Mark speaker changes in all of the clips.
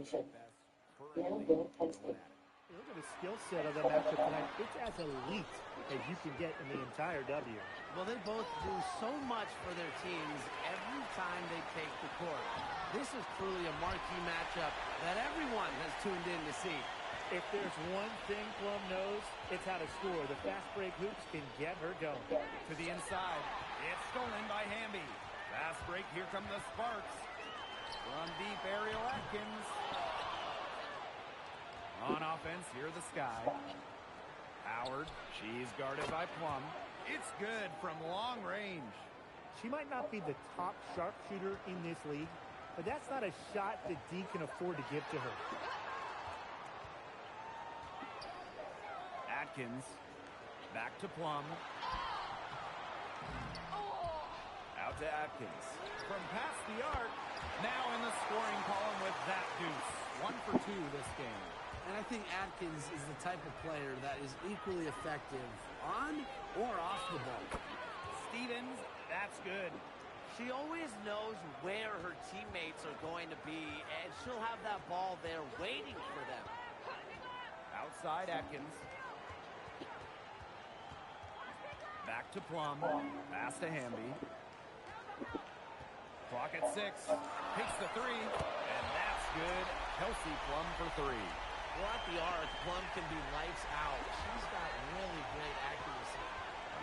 Speaker 1: best currently going at it.
Speaker 2: Look at the skill set of the matchup tonight. It's as elite as you can get in the entire W.
Speaker 3: Well, they both do so much for their teams every time they take the court. This is truly a marquee matchup that everyone has tuned in to see.
Speaker 2: If there's one thing Plum knows, it's how to score. The fast break hoops can get her going.
Speaker 1: To the inside. It's stolen by Hamby. Fast break. Here come the Sparks. From deep, Ariel Atkins. On offense, here the Sky. Howard, she's guarded by Plum. It's good from long range.
Speaker 2: She might not be the top sharpshooter in this league, but that's not a shot that D can afford to give to her.
Speaker 1: Atkins, back to Plum. Out to Atkins. From past the arc, now in the scoring column with that deuce. 1 for 2 this game.
Speaker 3: And I think Atkins is the type of player that is equally effective on or off the ball.
Speaker 1: Stevens, that's good.
Speaker 4: She always knows where her teammates are going to be, and she'll have that ball there waiting for them.
Speaker 1: Outside Atkins. Back to Plum. Pass to Hamby. Clock at 6. Takes the 3. And that's good. Kelsey Plum for 3.
Speaker 4: Well, at the arc, Plum can be lights out. She's got really great accuracy.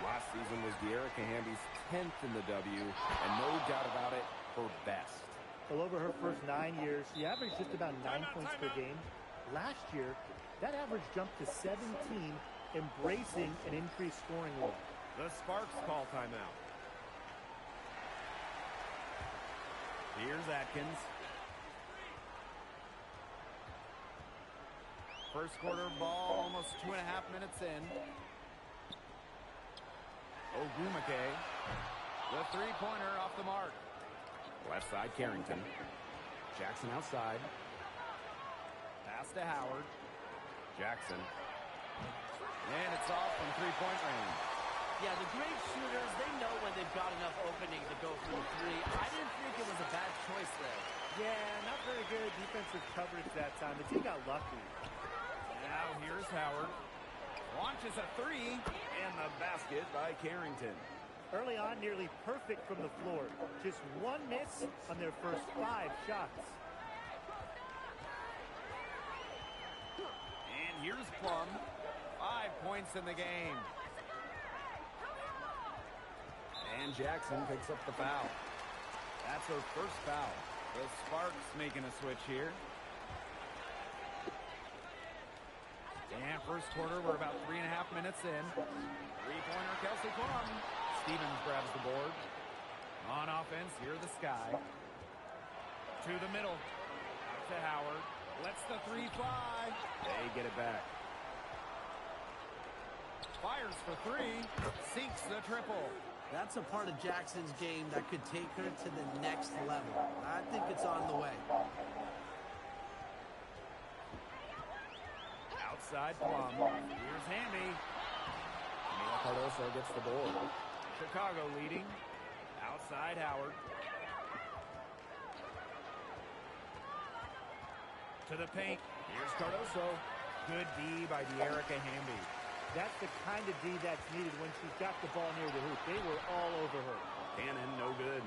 Speaker 1: Last season was De'Erica Hamby's 10th in the W, and no doubt about it, her best.
Speaker 2: Well, over her first 9 years, she averaged just about 9 points per game. Last year, that average jumped to 17, embracing an increased scoring role.
Speaker 1: The Sparks call timeout. Here's Atkins. First quarter ball, almost 2.5 minutes in. Ogumake, the three-pointer off the mark. Left side, Carrington. Jackson outside. Pass to Howard. Jackson. And it's off from three-point range.
Speaker 4: Yeah, the great shooters, they know when they've got enough opening to go for the three. I didn't think it was a bad choice there.
Speaker 2: Yeah, not very good defensive coverage that time. The team got lucky.
Speaker 1: Now here's Howard. Launches a 3, and the basket by Carrington.
Speaker 2: Early on, nearly perfect from the floor. Just one miss on their first 5 shots.
Speaker 1: And here's Plum. 5 points in the game. And Jackson picks up the foul. That's her first foul. The Sparks making a switch here. And first quarter, we're about 3.5 minutes in. Three-pointer, Kelsey Plum. Stevens grabs the board. On offense, here the Sky. To the middle. Out to Howard. Lets the 3 fly. They get it back. Fires for 3. Sinks the triple.
Speaker 3: That's a part of Jackson's game that could take her to the next level. I think it's on the way.
Speaker 1: Outside Plum. Here's Hamby. Mila Cardoso gets the board. Chicago leading. Outside Howard. To the paint. Here's Cardoso. Good D by De'Erica Hamby.
Speaker 2: That's the kind of D that's needed when she's got the ball near the hoop. They were all over her.
Speaker 1: Cannon, no good.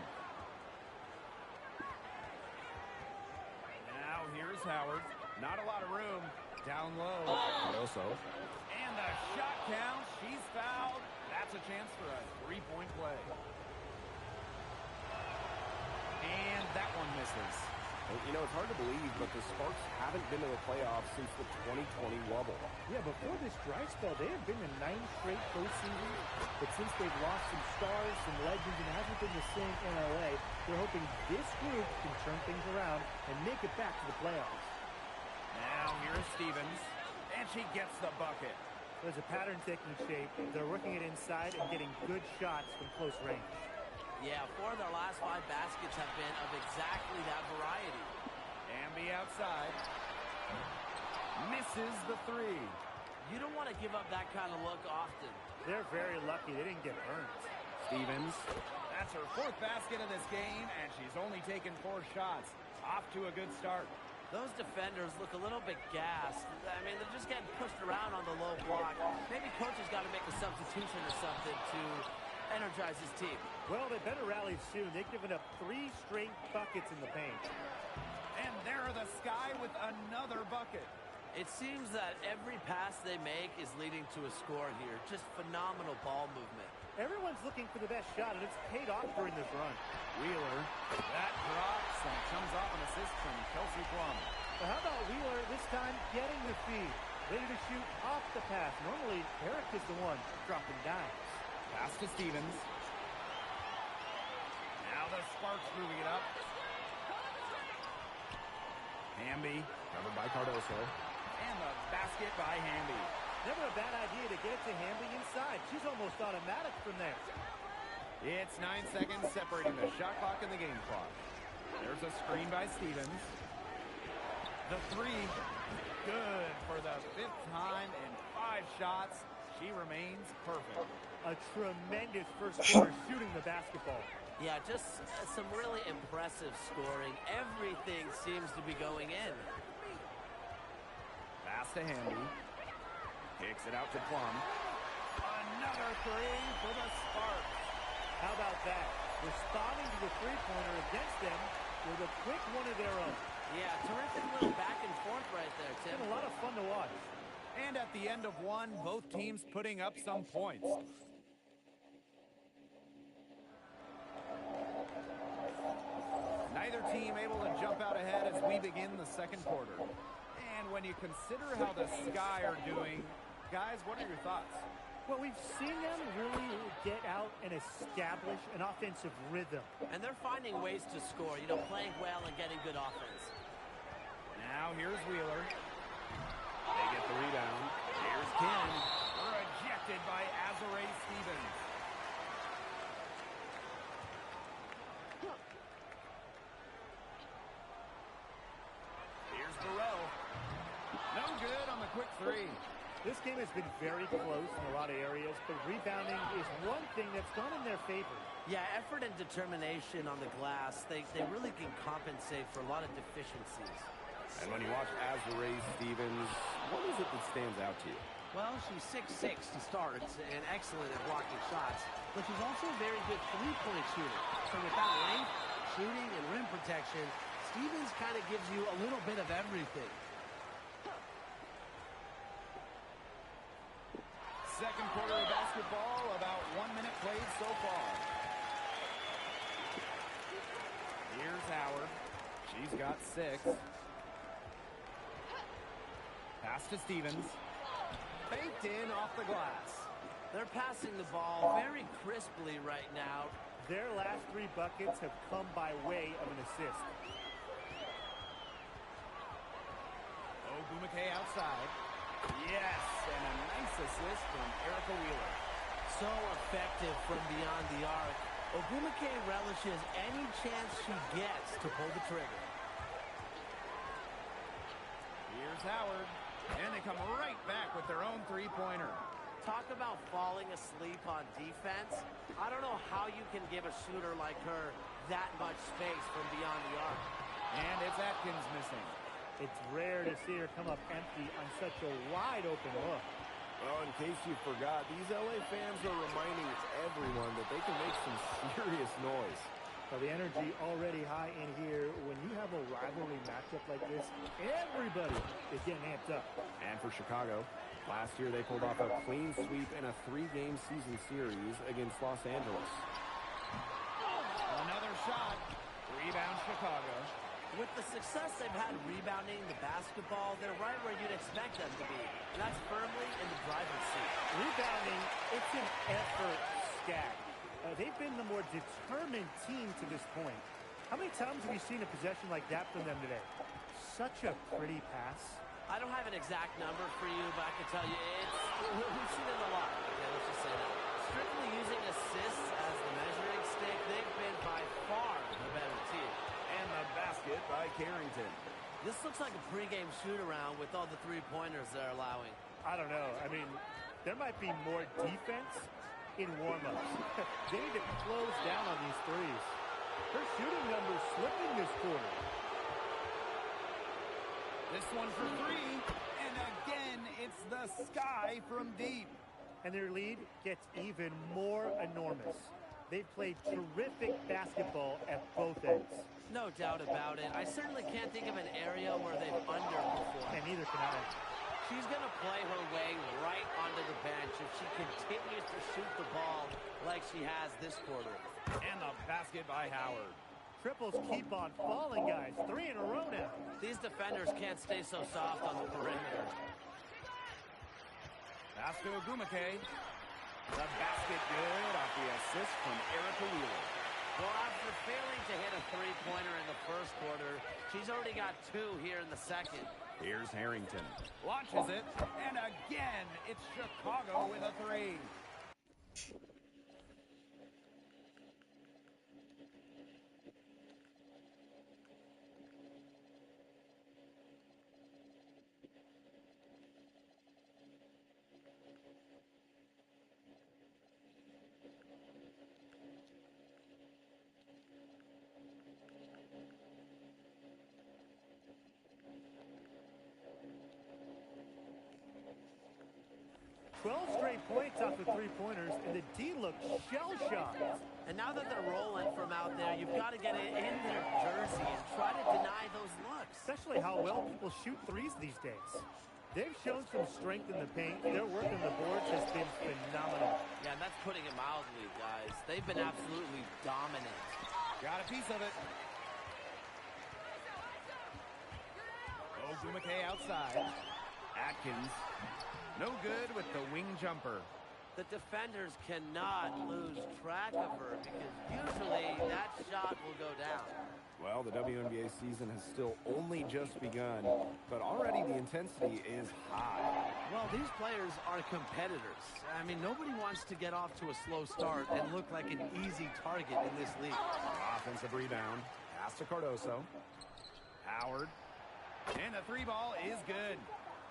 Speaker 1: Now here's Howard. Not a lot of room. Down low. Cardoso. And the shot count. She's fouled. That's a chance for a three-point play. And that one misses.
Speaker 5: Well, you know, it's hard to believe, but the Sparks haven't been to the playoffs since the 2020 wobble.
Speaker 2: Yeah, before this dry spell, they have been in 9 straight postseasons. But since they've lost some stars, some legends, and it hasn't been the same in LA, they're hoping this group can turn things around and make it back to the playoffs.
Speaker 1: Now here's Stevens, and she gets the bucket.
Speaker 2: There's a pattern taking shape. They're working it inside and getting good shots from close range.
Speaker 4: Yeah, 4 of their last 5 baskets have been of exactly that variety.
Speaker 1: Hamby outside. Misses the 3.
Speaker 4: You don't want to give up that kind of look often.
Speaker 2: They're very lucky they didn't get burnt.
Speaker 1: Stevens. That's her 4th basket of this game, and she's only taken 4 shots. Off to a good start.
Speaker 4: Those defenders look a little bit gassed. I mean, they're just getting pushed around on the low block. Maybe coach has got to make a substitution or something to energize his team.
Speaker 2: Well, they better rally soon. They've given up 3 straight buckets in the paint.
Speaker 1: And there are the Sky with another bucket.
Speaker 4: It seems that every pass they make is leading to a score here. Just phenomenal ball movement.
Speaker 2: Everyone's looking for the best shot, and it's paid off during this run.
Speaker 1: Wheeler, that drops and comes off an assist from Kelsey Plum.
Speaker 2: But how about Wheeler this time getting the feed? Ready to shoot off the pass. Normally, Eric is the one dropping dimes.
Speaker 1: Pass to Stevens. Now the Sparks moving it up. Hamby, covered by Cardoso. And the basket by Hamby.
Speaker 2: Never a bad idea to get it to Hamby inside. She's almost automatic from there.
Speaker 1: It's 9 seconds separating the shot clock and the game clock. There's a screen by Stevens. The three, good for the 5th time in 5 shots. She remains perfect.
Speaker 2: A tremendous first quarter shooting the basketball.
Speaker 4: Yeah, just some really impressive scoring. Everything seems to be going in.
Speaker 1: Pass to Hamby. Kicks it out to Plum. Another three for the Sparks.
Speaker 2: How about that? Responding to the three-pointer against them with a quick one of their own.
Speaker 4: Yeah, terrific little back and forth right there,
Speaker 2: It's
Speaker 4: Tim.
Speaker 2: been a lot of fun to watch.
Speaker 1: And at the end of one, both teams putting up some points. Neither team able to jump out ahead as we begin the second quarter. And when you consider how the Sky are doing, guys, what are your thoughts?
Speaker 2: Well, we've seen them really get out and establish an offensive rhythm.
Speaker 4: And they're finding ways to score, you know, playing well and getting good offense.
Speaker 1: Now here's Wheeler. They get the rebound. Here's Ken. Rejected by Azurá Stevens. Here's Burrell. No good on the quick three.
Speaker 2: This game has been very close in a lot of areas, but rebounding is one thing that's gone in their favor.
Speaker 4: Yeah, effort and determination on the glass, they really can compensate for a lot of deficiencies.
Speaker 5: And when you watch Azurá Stevens, what is it that stands out to you?
Speaker 3: Well, she's 6'6" to start and excellent at blocking shots, but she's also a very good three-point shooter. So with that length, shooting, and rim protection, Stevens kind of gives you a little bit of everything.
Speaker 1: Second quarter of basketball, about 1 minute played so far. Here's Howard. She's got 6. Pass to Stevens. Baked in off the glass.
Speaker 4: They're passing the ball very crisply right now.
Speaker 2: Their last 3 buckets have come by way of an assist.
Speaker 1: Ogumake outside. Yes, and a nice assist from Erica Wheeler.
Speaker 4: So effective from beyond the arc. Ogumake relishes any chance she gets to pull the trigger.
Speaker 1: Here's Howard. And they come right back with their own three-pointer.
Speaker 4: Talk about falling asleep on defense. I don't know how you can give a shooter like her that much space from beyond the arc.
Speaker 1: And it's Atkins missing.
Speaker 2: It's rare to see her come up empty on such a wide-open look.
Speaker 5: Well, in case you forgot, these LA fans are reminding everyone that they can make some serious noise.
Speaker 2: So the energy already high in here. When you have a rivalry matchup like this, everybody is getting amped up.
Speaker 5: And for Chicago, last year they pulled off a clean sweep in a 3-game season series against Los Angeles.
Speaker 1: Another shot. Rebound Chicago.
Speaker 4: With the success they've had rebounding the basketball, they're right where you'd expect them to be. And that's firmly in the driver's seat.
Speaker 2: Rebounding, it's an effort stat. They've been the more determined team to this point. How many times have you seen a possession like that from them today? Such a pretty pass.
Speaker 4: I don't have an exact number for you, but I can tell you we've seen it a lot. Okay, let's just say that. Strictly using assists as the measuring stick, they've been by far the better team.
Speaker 1: And the basket by Carrington.
Speaker 4: This looks like a pregame shoot-around with all the three-pointers they're allowing.
Speaker 2: I don't know. I mean, there might be more defense in warm-ups. They need to close down on these threes. Her shooting numbers slipping this quarter.
Speaker 1: This one for three. And again, it's the Sky from deep.
Speaker 2: And their lead gets even more enormous. They've played terrific basketball at both ends.
Speaker 4: No doubt about it. I certainly can't think of an area where they've underperformed.
Speaker 2: And neither can I.
Speaker 4: She's going to play her way right onto the bench if she continues to shoot the ball like she has this quarter.
Speaker 1: And the basket by Howard.
Speaker 2: Triples keep on falling, guys. 3 in a row now.
Speaker 4: These defenders can't stay so soft on the perimeter.
Speaker 1: Pass to Ogumake. The basket good off the assist from Erica Wheeler.
Speaker 4: Well, after failing to hit a three-pointer in the first quarter, she's already got 2 here in the second.
Speaker 1: Here's Harrington. Launches it. And again, it's Chicago with a 3.
Speaker 2: 12 straight points off the three-pointers, and the D looks shell-shocked.
Speaker 4: And now that they're rolling from out there, you've got to get it in their jersey and try to deny those looks.
Speaker 2: Especially how well people shoot threes these days. They've shown some strength in the paint. Their work on the boards has been phenomenal.
Speaker 4: Yeah, and that's putting it mildly, guys. They've been absolutely dominant.
Speaker 1: Got a piece of it. Ogumake outside. Atkins. No good with the wing jumper.
Speaker 4: The defenders cannot lose track of her because usually that shot will go down.
Speaker 5: Well, the WNBA season has still only just begun, but already the intensity is high.
Speaker 3: Well, these players are competitors. I mean, nobody wants to get off to a slow start and look like an easy target in this league.
Speaker 1: Offensive rebound. Pass to Cardoso. Howard. And the 3 ball is good.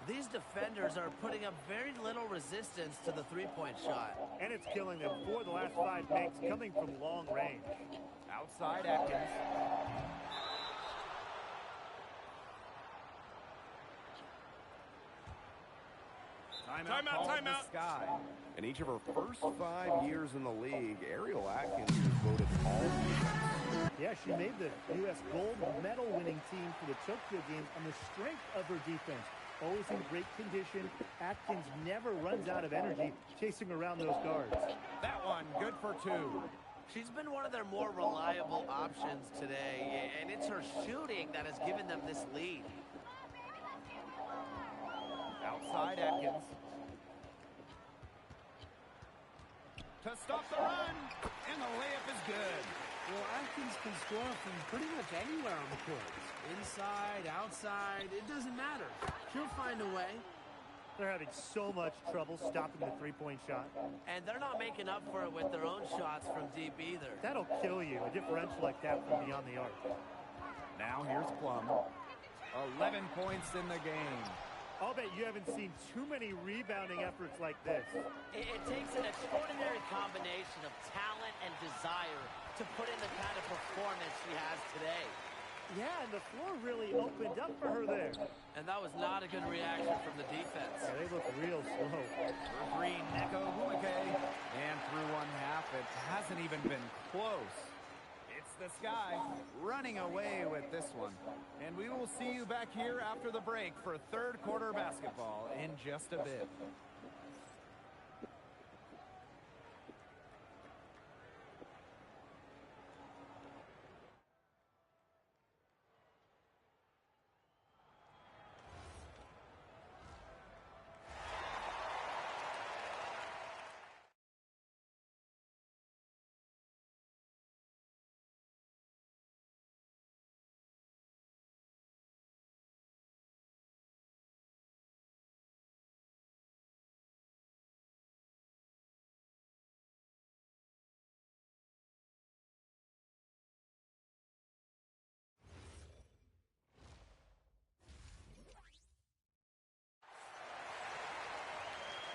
Speaker 4: These defenders are putting up very little resistance to the three-point shot.
Speaker 2: And it's killing them. 4 of the last 5 makes coming from long range.
Speaker 1: Outside Atkins. Timeout. Sky.
Speaker 5: In each of her first 5 years in the league, Ariel Atkins was voted all-defense.
Speaker 2: Yeah, she made the U.S. gold medal winning team for the Tokyo Games on the strength of her defense. Always in great condition. Atkins never runs out of energy chasing around those guards.
Speaker 1: That one, good for 2.
Speaker 4: She's been one of their more reliable options today, and it's her shooting that has given them this lead.
Speaker 1: Outside Atkins. To stop the run, and the layup is good.
Speaker 3: Well, Atkins can score from pretty much anywhere on the court. Inside, outside, it doesn't matter. She'll find a way.
Speaker 2: They're having so much trouble stopping the three-point shot.
Speaker 4: And they're not making up for it with their own shots from deep either.
Speaker 2: That'll kill you, a differential like that from beyond the arc.
Speaker 1: Now here's Plum. 11 points in the game.
Speaker 2: I'll bet you haven't seen too many rebounding efforts like this.
Speaker 4: It takes an extraordinary combination of talent and desire to put in the kind of performance she has today.
Speaker 2: Yeah, and the floor really opened up for her there.
Speaker 4: And that was not a good reaction from the defense.
Speaker 2: Yeah, they look real slow.
Speaker 1: For 3, Neko Ogumake. And through 1/2, it hasn't even been close. It's the Sky running away with this one. And we will see you back here after the break for 3rd quarter basketball in just a bit.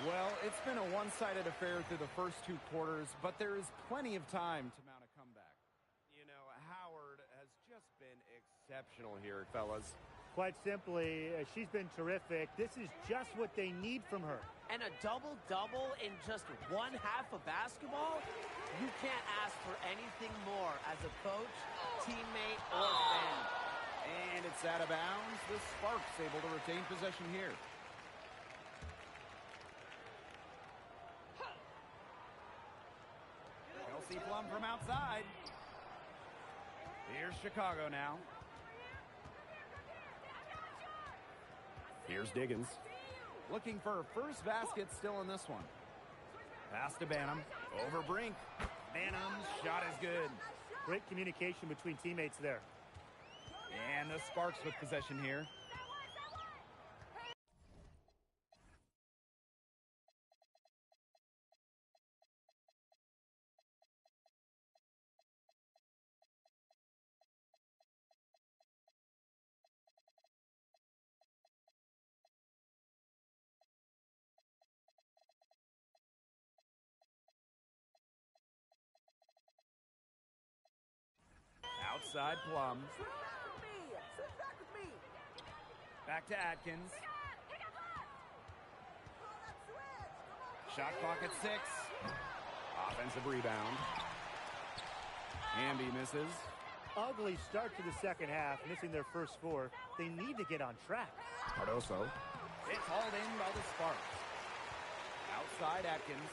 Speaker 1: Well, it's been a one-sided affair through the first 2 quarters, but there is plenty of time to mount a comeback. You know, Howard has just been exceptional here, fellas.
Speaker 2: Quite simply, she's been terrific. This is just what they need from her.
Speaker 4: And a double-double in just one half of basketball? You can't ask for anything more as a coach, teammate, or fan.
Speaker 1: And it's out of bounds. The Sparks able to retain possession here. Kelsey Plum from outside. Here's Chicago now.
Speaker 5: Here's Diggins.
Speaker 1: Looking for her first basket still in this one. Pass to Banham. Over Brink. Banham's shot is good.
Speaker 2: Great communication between teammates there.
Speaker 1: And the Sparks with possession here. Outside Plum. Back to Atkins. Shot clock at 6.
Speaker 5: Offensive rebound. Hamby misses.
Speaker 2: Ugly start to the second half, missing their first 4. They need to get on track.
Speaker 5: Cardoso.
Speaker 1: It's hauled in by the Sparks. Outside Atkins.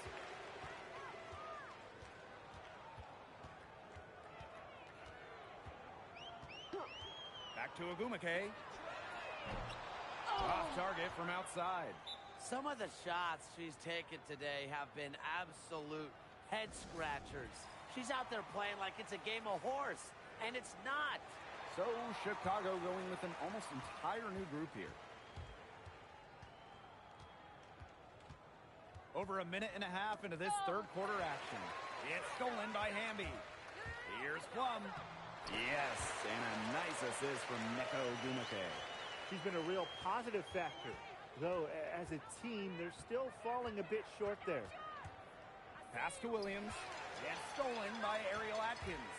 Speaker 1: Back to Agumake. Off target from outside.
Speaker 4: Some of the shots she's taken today have been absolute head scratchers. She's out there playing like it's a game of horse, and it's not.
Speaker 1: So Chicago going with an almost entire new group here. Over a minute and a half into this third quarter action. It's stolen by Hamby. Here's Plum. Yes, and a nice assist from Neko Agumake.
Speaker 2: She's been a real positive factor. Though, as a team, they're still falling a bit short there.
Speaker 1: Pass to Williams. And stolen by Ariel Atkins.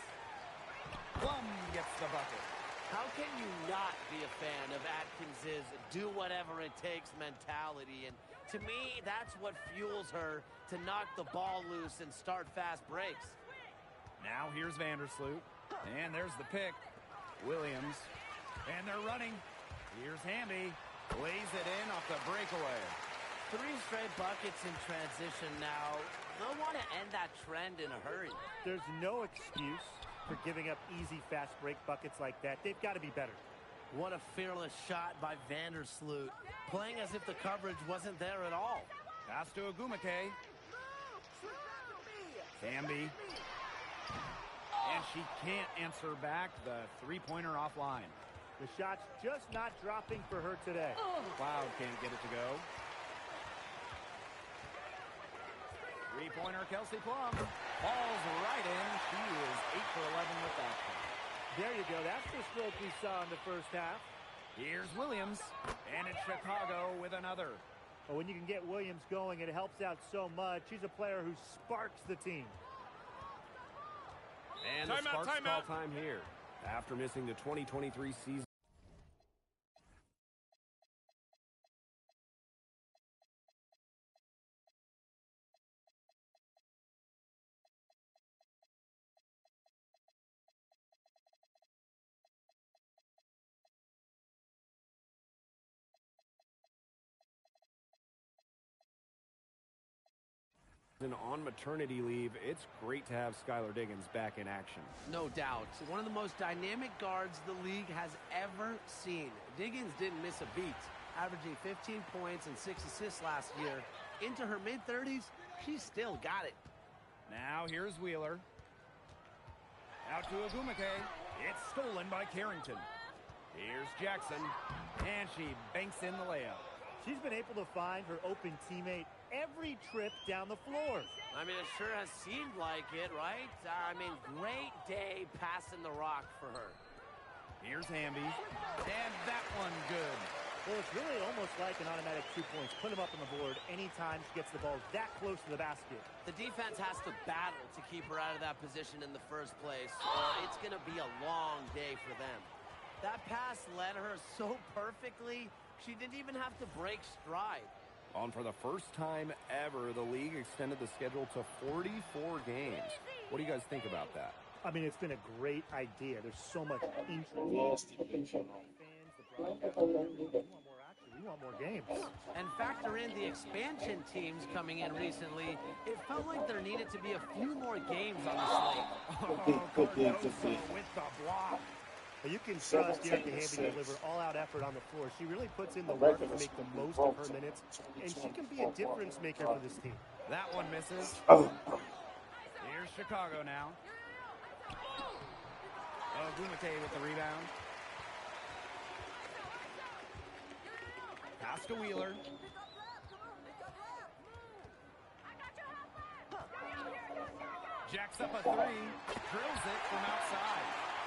Speaker 1: Plum gets the bucket.
Speaker 4: How can you not be a fan of Atkins's do whatever it takes mentality? And to me, that's what fuels her to knock the ball loose and start fast breaks.
Speaker 1: Now here's Vandersloot. And there's the pick. Williams. And they're running. Here's Hamby. Lays it in off the breakaway.
Speaker 4: 3 straight buckets in transition now. They'll want to end that trend in a hurry.
Speaker 2: There's no excuse for giving up easy, fast break buckets like that. They've got to be better.
Speaker 4: What a fearless shot by Vandersloot. Playing as if the coverage wasn't there at all.
Speaker 1: Pass to Agumake. Hamby. And she can't answer back the three-pointer offline.
Speaker 2: The shot's just not dropping for her today.
Speaker 1: Cloud can't get it to go. Three-pointer Kelsey Plum falls right in. She is 8 for 11 with that one.
Speaker 2: There you go. That's the stroke we saw in the first half.
Speaker 1: Here's Williams. And it's Chicago with another.
Speaker 2: Well, when you can get Williams going, it helps out so much. She's a player who sparks the team.
Speaker 5: And the Sparks call time here. After missing the 2023 season. And on maternity leave, it's great to have Skylar Diggins back in action.
Speaker 4: No doubt. One of the most dynamic guards the league has ever seen. Diggins didn't miss a beat, averaging 15 points and 6 assists last year. Into her mid-30s, she's still got it.
Speaker 1: Now here's Wheeler. Out to Agumake. It's stolen by Carrington. Here's Jackson. And she banks in the layup.
Speaker 2: She's been able to find her open teammate every trip down the floor.
Speaker 4: I mean, it sure has seemed like it, right? I mean, great day passing the rock for her.
Speaker 1: Here's Hamby. And that one good.
Speaker 2: Well, it's really almost like an automatic 2 points. Put them up on the board anytime she gets the ball that close to the basket.
Speaker 4: The defense has to battle to keep her out of that position in the first place, or it's going to be a long day for them.
Speaker 3: That pass led her so perfectly, she didn't even have to break stride.
Speaker 5: On for the first time ever, the league extended the schedule to 44 games. What do you guys think about that?
Speaker 2: I mean, it's been a great idea. There's so much interest. Fans, the broadcasters, we want more action. We want more games.
Speaker 3: And factor in the expansion teams coming in recently, it felt like there needed to be a few more games on the slate.
Speaker 1: Cardoso with the block.
Speaker 2: But you can trust Hamby to deliver all-out effort on the floor. She really puts in the work to make the most of her minutes, and she can be a difference maker for this team.
Speaker 1: That one misses. Here's Chicago now. Gumake with the rebound. Pass to Wheeler. Jacks up a three. Drills it from outside.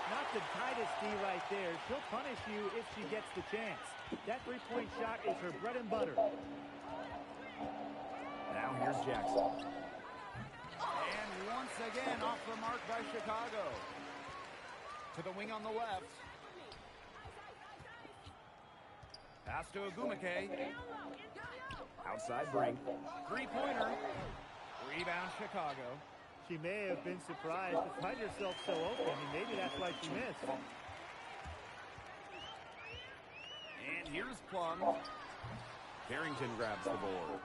Speaker 2: Not the tightest D right there. She'll punish you if she gets the chance. That three-point shot is her bread and butter.
Speaker 1: Now here's Jackson. And once again off the mark by Chicago. To the wing on the left. Pass to Agumake.
Speaker 5: Outside Brink.
Speaker 1: Three-pointer. Rebound Chicago.
Speaker 2: She may have been surprised to find herself so open, and maybe that's why she missed.
Speaker 1: And here's Plum.
Speaker 5: Carrington grabs the board.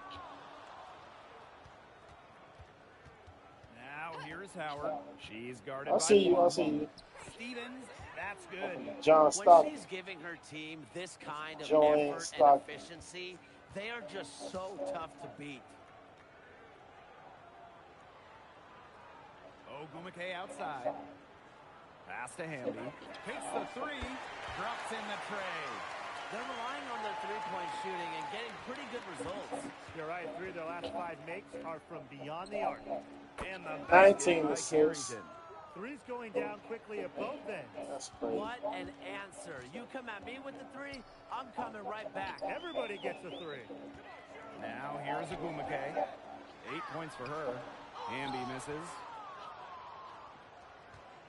Speaker 1: Now here's Howard. She's guarded
Speaker 6: I
Speaker 1: by
Speaker 6: see you.
Speaker 1: Plum.
Speaker 6: I see you.
Speaker 1: Stevens, that's good.
Speaker 6: John
Speaker 3: When
Speaker 6: Stockton.
Speaker 3: she's giving her team this kind of
Speaker 6: Joanne
Speaker 3: effort
Speaker 6: Stockton.
Speaker 3: and efficiency, they are just so tough to beat.
Speaker 1: Ogumake outside. Pass to Hamby. Takes the three. Drops in the tray.
Speaker 3: They're relying on their three-point shooting and getting pretty good results.
Speaker 2: You're right. 3 of their last 5 makes are from beyond the arc.
Speaker 1: And the
Speaker 6: 19
Speaker 1: by
Speaker 6: assists.
Speaker 1: Carrington.
Speaker 2: 3's going down quickly at both ends.
Speaker 6: That's crazy.
Speaker 3: What an answer. You come at me with the three, I'm coming right back.
Speaker 2: Everybody gets a 3.
Speaker 1: Now here's Agumake. 8 points for her. Hamby misses.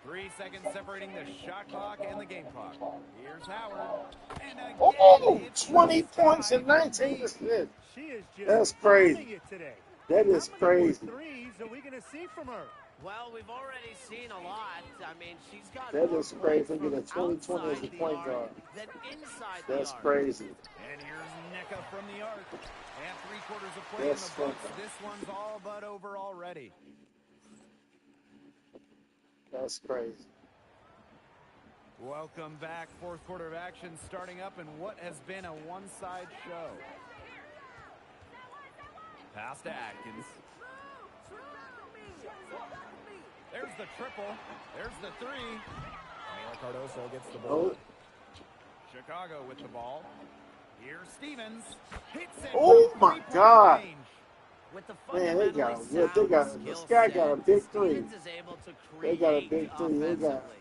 Speaker 1: 3 seconds separating the shot clock and the game clock. Here's Howard. And again,
Speaker 6: Oh,
Speaker 1: it's
Speaker 6: 20
Speaker 1: the
Speaker 6: points and
Speaker 1: sky
Speaker 6: 19 assists.
Speaker 2: She is just
Speaker 6: That's crazy.
Speaker 2: owning it today.
Speaker 6: That is
Speaker 2: How many more
Speaker 6: crazy.
Speaker 2: 3s are we going to see from her?
Speaker 3: Well, we've already seen a lot. I mean, she's got
Speaker 6: That
Speaker 3: more
Speaker 6: is crazy.
Speaker 3: points
Speaker 6: Look at
Speaker 3: from
Speaker 6: that 20-20 as
Speaker 3: outside
Speaker 6: a
Speaker 3: the
Speaker 6: point
Speaker 3: arc
Speaker 6: guard.
Speaker 3: than inside
Speaker 6: That's
Speaker 3: the arc.
Speaker 6: crazy.
Speaker 1: And here's Nneka from the arc. And 3 quarters of play
Speaker 6: That's
Speaker 1: in the books.
Speaker 6: something.
Speaker 1: This one's all but over already.
Speaker 6: That's crazy.
Speaker 1: Welcome back. 4th quarter of action starting up in what has been a one-side show. Pass to Atkins. There's the triple. There's the 3.
Speaker 5: Camila Cardoso gets the ball.
Speaker 6: Oh,
Speaker 1: Chicago with the ball. Here's Stevens. Hits it.
Speaker 6: Oh,
Speaker 1: from
Speaker 6: my
Speaker 1: 3-point
Speaker 6: God.
Speaker 1: range.
Speaker 3: With the
Speaker 6: Man, they got-
Speaker 3: fundamentally
Speaker 6: yeah, they got-
Speaker 3: sound
Speaker 6: the
Speaker 3: skill
Speaker 6: Sky got a
Speaker 3: set,
Speaker 6: big three.
Speaker 3: Stevens is able to
Speaker 6: They got a
Speaker 3: create
Speaker 6: big three. They got
Speaker 3: offensively.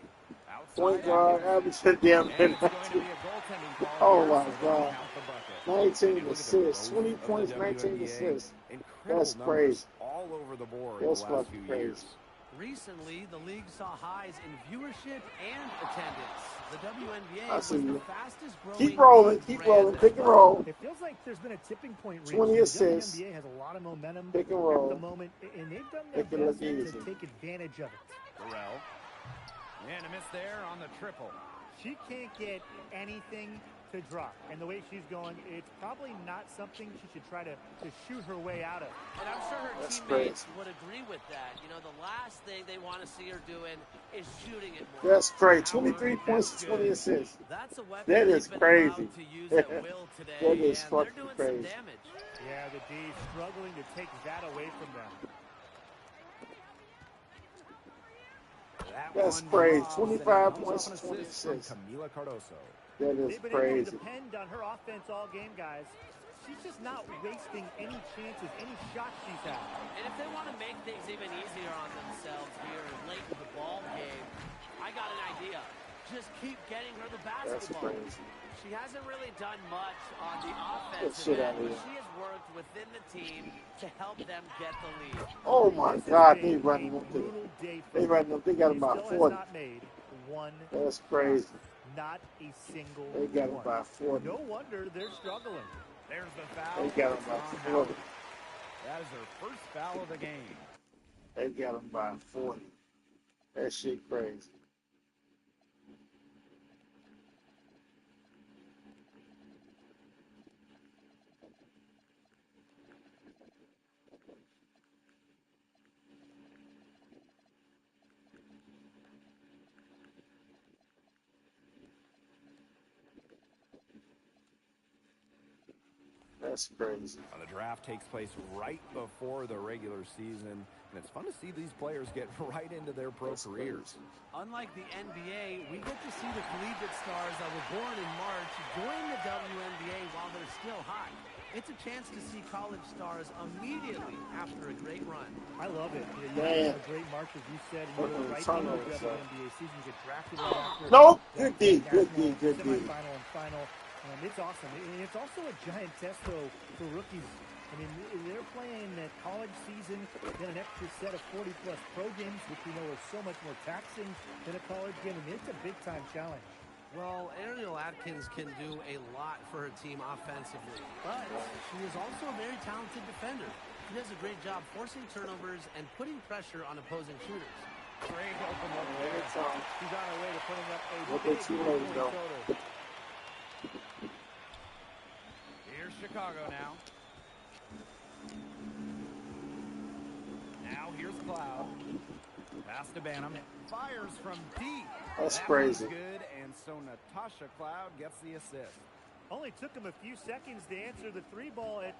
Speaker 1: Outside
Speaker 6: point guard,
Speaker 1: Atkins.
Speaker 6: average damn
Speaker 1: And it's going to be a
Speaker 6: 19
Speaker 1: goaltending call.
Speaker 6: Oh,
Speaker 1: here,
Speaker 6: my
Speaker 1: so they'll
Speaker 6: God.
Speaker 1: count the bucket.
Speaker 5: Take a look at the
Speaker 6: assists.
Speaker 5: growth
Speaker 6: 20
Speaker 5: of the
Speaker 6: points, 19
Speaker 5: WNBA.
Speaker 6: assists.
Speaker 5: Incredible
Speaker 6: That's
Speaker 5: numbers
Speaker 6: crazy.
Speaker 5: all over the board
Speaker 6: That's
Speaker 5: the last
Speaker 6: fucking
Speaker 5: few
Speaker 6: crazy.
Speaker 5: years.
Speaker 3: Recently, the league saw highs in viewership and attendance. The WNBA
Speaker 6: I
Speaker 3: was
Speaker 6: see
Speaker 3: the
Speaker 6: you.
Speaker 3: fastest growing
Speaker 6: Keep rolling,
Speaker 3: league
Speaker 6: keep
Speaker 3: brand
Speaker 6: rolling,
Speaker 3: as
Speaker 6: pick and
Speaker 3: well.
Speaker 6: roll.
Speaker 2: It feels like there's been a tipping point reached.
Speaker 6: 20
Speaker 2: The
Speaker 6: assists.
Speaker 2: WNBA has a lot of momentum
Speaker 6: Pick and
Speaker 2: at
Speaker 6: roll.
Speaker 2: the moment, and they've done their
Speaker 6: Make it look
Speaker 2: best to
Speaker 6: easy.
Speaker 2: take advantage of it.
Speaker 1: Burrell. And a miss there on the triple.
Speaker 2: She can't get anything to drop. And the way she's going, it's probably not something she should try to shoot her way out of.
Speaker 3: And I'm sure her
Speaker 6: That's
Speaker 3: teammates
Speaker 6: crazy.
Speaker 3: would agree with that. You know, the last thing they want to see her doing is shooting it more.
Speaker 6: That's crazy. 23 points and 20 assists.
Speaker 3: That's a weapon
Speaker 6: That
Speaker 3: they've
Speaker 6: is
Speaker 3: been
Speaker 6: crazy.
Speaker 3: allowed to use at will today,
Speaker 6: That is
Speaker 3: and they're
Speaker 6: fucking
Speaker 3: doing
Speaker 6: crazy.
Speaker 3: some damage.
Speaker 2: Yeah, the D struggling to take that away from them.
Speaker 6: That's
Speaker 1: one
Speaker 6: crazy.
Speaker 1: drops,
Speaker 6: 25
Speaker 1: and it
Speaker 6: points
Speaker 1: comes
Speaker 6: and
Speaker 1: off an assist from
Speaker 6: 26.
Speaker 1: Camila Cardoso.
Speaker 6: That is
Speaker 2: They've been able
Speaker 6: crazy.
Speaker 2: to depend on her offense all game, guys. She's just not wasting any chances, any shots she's had.
Speaker 3: And if they want to make things even easier on themselves here late in the ball game, I got an idea. Just keep getting her the
Speaker 6: That's
Speaker 3: basketball.
Speaker 6: crazy.
Speaker 3: She hasn't really done much on the
Speaker 6: Get
Speaker 3: offensive
Speaker 6: shit
Speaker 3: end,
Speaker 6: out of
Speaker 3: but
Speaker 6: here.
Speaker 3: she has worked within the team to help them get the lead.
Speaker 6: Oh my
Speaker 2: This has
Speaker 6: God,
Speaker 2: been
Speaker 6: they
Speaker 2: a
Speaker 6: running up there.
Speaker 2: brutal day for
Speaker 6: They
Speaker 2: her.
Speaker 6: running up. They got
Speaker 2: She
Speaker 6: about
Speaker 2: still has
Speaker 6: 40.
Speaker 2: not made one.
Speaker 6: That's crazy.
Speaker 2: Not a single
Speaker 6: They got him
Speaker 2: one.
Speaker 6: by 40.
Speaker 2: No wonder they're struggling.
Speaker 1: There's the foul.
Speaker 6: They got him
Speaker 1: It's
Speaker 6: by
Speaker 1: on
Speaker 6: 40.
Speaker 1: Howard. That is their first foul of the game.
Speaker 6: They got him by 40. That shit crazy. That's crazy.
Speaker 5: The draft takes place right before the regular season, and it's fun to see these players get right into their pro careers.
Speaker 3: Unlike the NBA, we get to see the collegiate stars that were born in March join the WNBA while they're still hot. It's a chance to see college stars immediately after a great run.
Speaker 2: I love it. You have a great March, as you said, and you go right into the WNBA season. You get drafted right after.
Speaker 6: Nope. Good D. Good D. Good D.
Speaker 2: Semifinal and final. It's awesome. And it's also a giant test, though, for rookies. I mean, they're playing that college season, then an extra set of 40-plus pro games, which we know are so much more taxing than a college game. I mean, it's a big-time challenge.
Speaker 3: Well, Ariel Atkins can do a lot for her team offensively, but she is also a very talented defender. She does a great job forcing turnovers and putting pressure on opposing shooters.
Speaker 1: Great open look there.
Speaker 2: She's on her way to putting up a
Speaker 6: Look at you later, though.
Speaker 2: total.
Speaker 1: Here's Chicago now. Now here's Cloud. Pass to Banham. Fires from deep.
Speaker 6: That's
Speaker 1: That
Speaker 6: crazy.
Speaker 1: one's good, and so Natasha Cloud gets the assist.
Speaker 2: Only took them a few seconds to answer the three ball at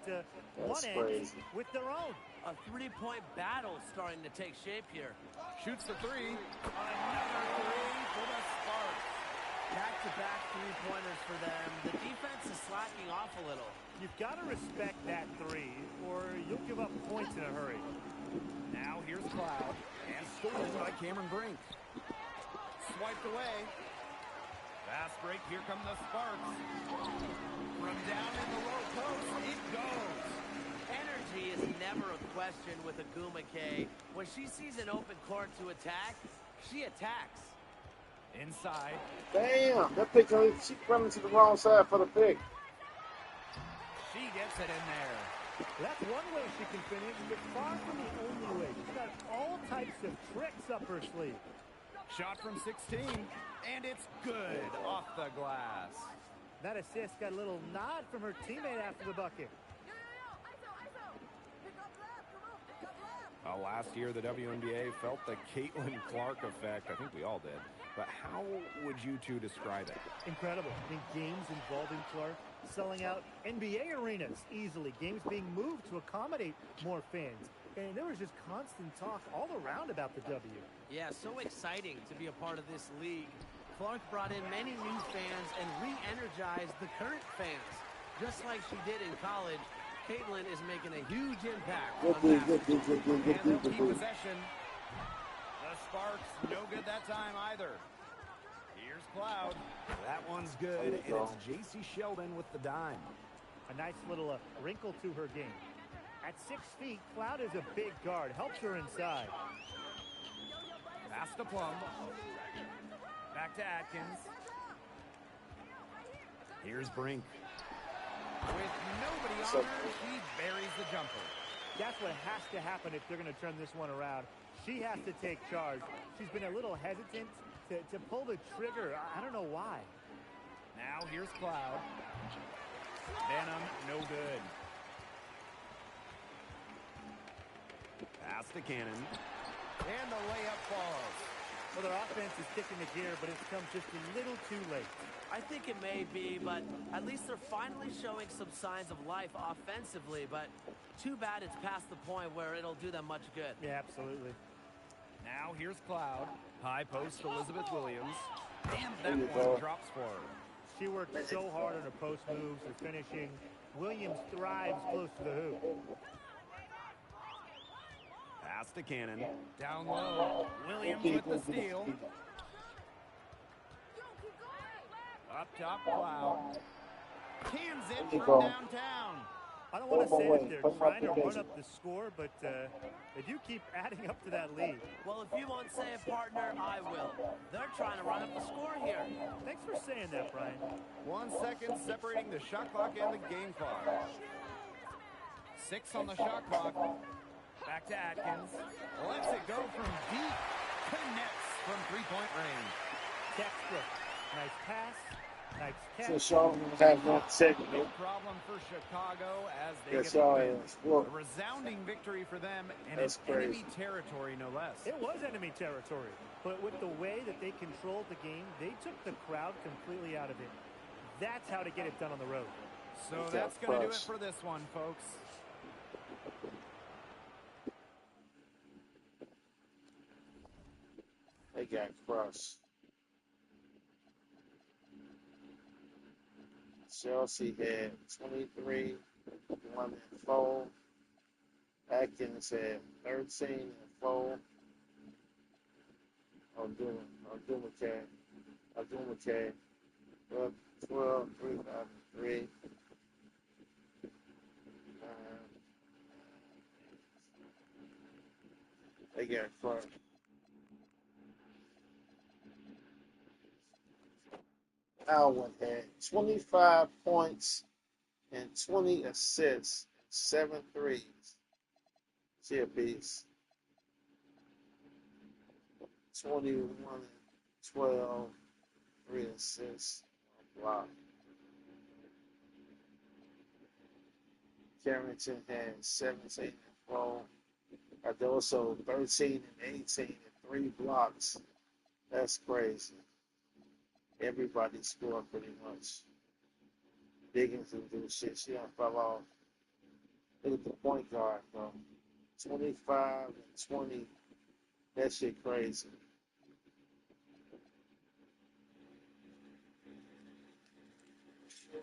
Speaker 2: one
Speaker 6: That's
Speaker 2: end
Speaker 6: crazy.
Speaker 2: with their own.
Speaker 3: A three-point battle starting to take shape here.
Speaker 1: Shoots the three. Another three for the Sparks.
Speaker 3: Back-to-back three-pointers for them. The defense is slacking off a little.
Speaker 2: You've got to respect that three, or you'll give up points in a hurry.
Speaker 1: Now here's Cloud. And stolen by Cameron Brink. Swiped away. Fast break. Here come the Sparks. From down in the low post, it goes.
Speaker 3: Energy is never a question with Aguma K. When she sees an open court to attack, she attacks.
Speaker 1: Inside.
Speaker 6: Damn. That pick, she running to the wrong side for the pick.
Speaker 1: She gets it in there.
Speaker 2: That's one way she can finish, but far from the only way. She's got all types of tricks up her sleeve.
Speaker 1: Shot from 16, and it's good off the glass.
Speaker 2: That assist got a little nod from her teammate after the bucket.
Speaker 5: Last year, the WNBA felt the Caitlin Clark effect. I think we all did. But how would you two describe it?
Speaker 2: Incredible. I think games involving Clark selling out NBA arenas easily. Games being moved to accommodate more fans. And there was just constant talk all around about the W.
Speaker 3: Yeah, so exciting to be a part of this league. Clark brought in many new fans and re-energized the current fans. Just like she did in college, Caitlin is making a huge impact on basketball.
Speaker 1: And they'll keep possession. The Sparks, no good that time either. Here's Cloud. That one's good, and it's J.C. Sheldon with the dime.
Speaker 2: A nice little wrinkle to her game. At 6 feet, Cloud is a big guard. Helps her inside.
Speaker 1: Pass to Plum. Back to Atkins. Here's Brink. With nobody on her, she buries the jumper.
Speaker 2: That's what has to happen if they're going to turn this one around. She has to take charge. She's been a little hesitant to pull the trigger. I don't know why.
Speaker 1: Now here's Cloud. Banham, no good. Pass to Cannon. And the layup falls.
Speaker 2: Well, their offense is kicking the gear, but it's come just a little too late.
Speaker 3: I think it may be, but at least they're finally showing some signs of life offensively. But too bad it's past the point where it'll do them much good.
Speaker 2: Yeah, absolutely.
Speaker 1: Now here's Cloud. High post Elizabeth Williams. And that one drops for her.
Speaker 2: She worked so hard on her post moves, her finishing. Williams thrives close to the hoop.
Speaker 1: Pass to Cannon. Down low. Williams with the steal. Up top, Cloud. Cans it from downtown.
Speaker 2: I don't want
Speaker 6: Put
Speaker 2: to
Speaker 6: them
Speaker 2: say that
Speaker 6: away.
Speaker 2: they're
Speaker 6: Put them
Speaker 2: trying
Speaker 6: up
Speaker 2: to
Speaker 6: your
Speaker 2: run
Speaker 6: basement.
Speaker 2: up the score, but they do keep adding up to that lead.
Speaker 3: Well, if you won't say it, partner, I will. They're trying to run up the score here.
Speaker 2: Thanks for saying that, Brian.
Speaker 1: 1 second separating the shot clock and the game clock. 6 on the shot clock. Back to Atkins. Lets it go from deep. Connects from three-point range.
Speaker 2: Textbook. Nice pass. Nice catch.
Speaker 6: So Sean have no second.
Speaker 1: No problem for Chicago as they
Speaker 6: Yes,
Speaker 1: get the
Speaker 6: y'all
Speaker 1: win.
Speaker 6: is. Look,
Speaker 1: A resounding victory for them, and
Speaker 6: That's
Speaker 1: in enemy
Speaker 6: crazy.
Speaker 1: territory, no less.
Speaker 2: It was enemy territory, but with the way that they controlled the game, they took the crowd completely out of it. That's how to get it done on the road.
Speaker 1: So
Speaker 6: Look
Speaker 1: that's
Speaker 6: at
Speaker 1: going to do it
Speaker 6: Frost.
Speaker 1: for this one, folks.
Speaker 6: They got crushed. Chelsea had 23, 1 and 4. Atkins had 13 and 4. Abdul-McKay. 12, 3, 5, 3. They got crushed. Alwyn had 25 points and 20 assists, 7 threes. She a beast. 21 and 12, 3 assists. Wow. Carrington had 17 and 4. Cardoso 13 and 18 and 3 blocks. That's crazy. Everybody scored pretty much. Diggins didn't do shit. She done fell off. Look at the point guard, bro. 25 and 20. That shit crazy.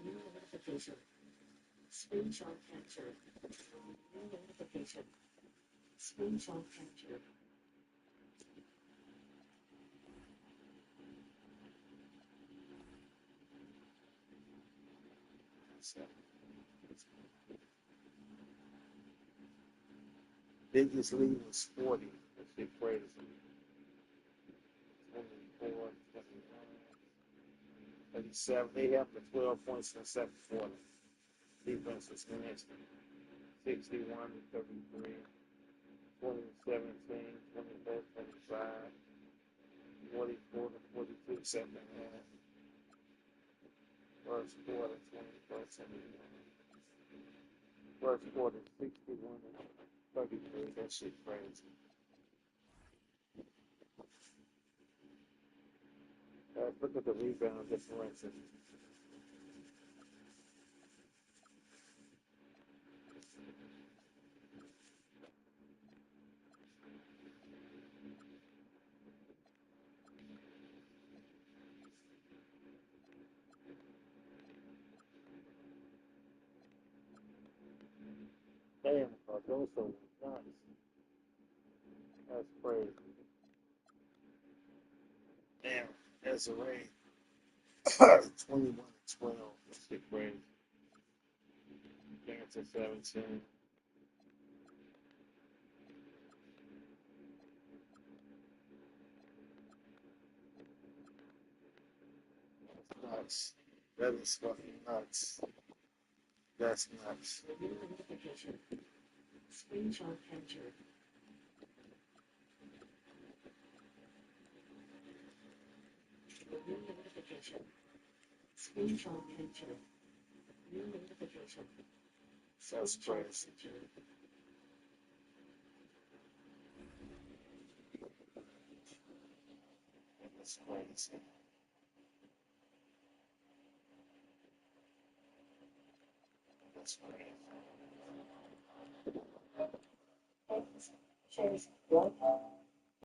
Speaker 7: New notification. Screenshot captured. New notification. Screenshot captured.
Speaker 6: So, biggest lead was 40. That shit crazy. 24, 21, 37. They have the 12 points in the second quarter. Defense was nasty. 61 to 33. 20 to 17. 24 to 25. 44 to 42. Second half. First quarter, 24 to 21. First quarter, 61 to 33. That shit crazy. Look at the rebound differential. Damn, Cardoso was nuts. That's crazy. Damn, that's a rate. 21 to 12. That shit crazy. Down to 17. That's nuts. That is fucking nuts. That's nuts.
Speaker 7: New notification. Screenshot captured. New notification. Screenshot captured. New notification.
Speaker 6: That's crazy.
Speaker 7: Captured.
Speaker 6: That's crazy. That's crazy.
Speaker 7: Shows.